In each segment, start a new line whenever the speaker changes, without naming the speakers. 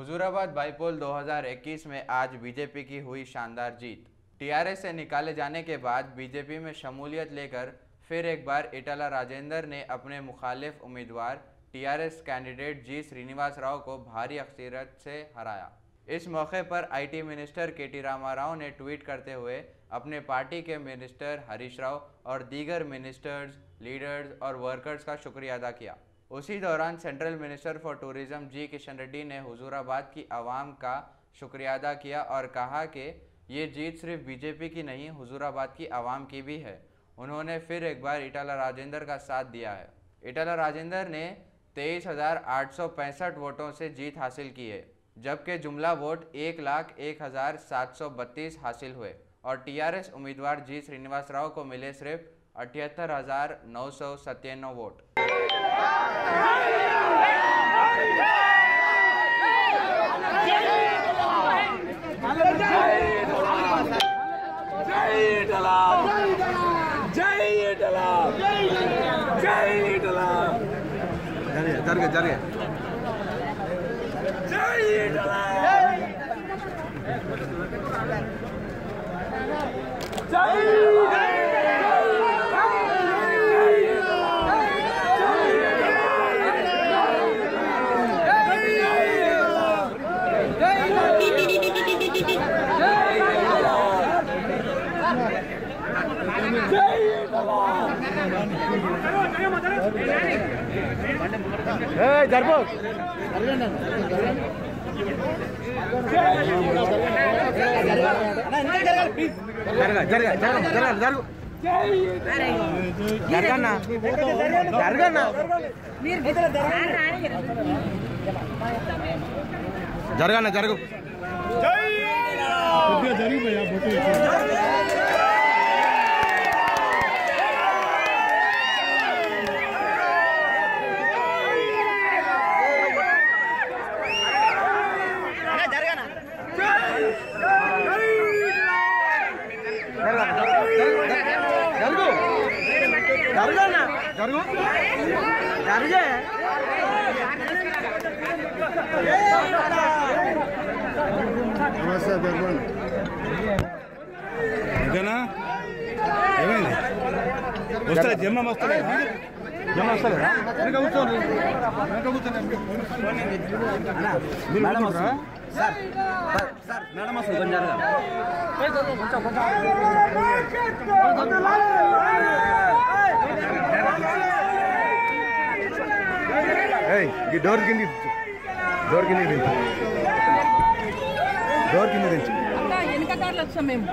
Huzurabad bypoll 2021 में आज BJP की हुई शानदार जीत। टीआरएस से निकाले जाने के बाद बीजेपी में शमूलियत लेकर फिर एक बार ईटाला राजेंदर ने अपने मुखालिफ उम्मीदवार टीआरएस कैंडिडेट जी श्रीनिवास राव को भारी अक्सरियत से हराया। इस मौके पर आईटी मिनिस्टर केटी रामाराव ने ट्वीट करते हुए अपने पार्टी के मिनिस्टर हरीश राव और दीगर मिनिस्टर्स, लीडर्स और वर्कर्स का शुक्रिया अदा किया। उसी दौरान सेंट्रल मिनिस्टर फॉर टूरिज्म जी किशन रेड्डी ने हुजूराबाद की आवाम का शुक्रिया अदा किया और कहा कि ये जीत सिर्फ बीजेपी की नहीं, हुजूराबाद की आवाम की भी है। उन्होंने फिर एक बार ईटाला राजेंदर का साथ दिया है। ईटाला राजेंदर ने 23,865 वोटों से जीत हासिल की है, जबकि जुमला वोट 1,01,732 हासिल हुए और टीआरएस उम्मीदवार जी श्रीनिवास राव को मिले सिर्फ 78,997 वोट।
జరగనా జరుగు వస్తలే జమ్మ వస్తలే జమ్మ వస్తలే వెనక కూర్చోండి వెనక కూర్చోండి మేడం వస్తారా సార్ సార్ మేడం వస్తుంది కొంచెం ఏయ్ ఈ డోర్ కింద దించు అంతా వెనక కార్లు వచ్చాం మేము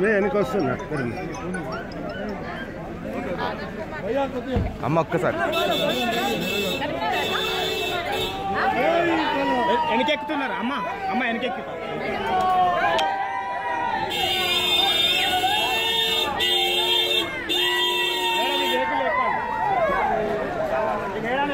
వెనక వస్తున్నా అమ్మ ఒక్కసారి వెనకెక్కుతున్నారు అమ్మ వెనకెక్కుతారు మేడం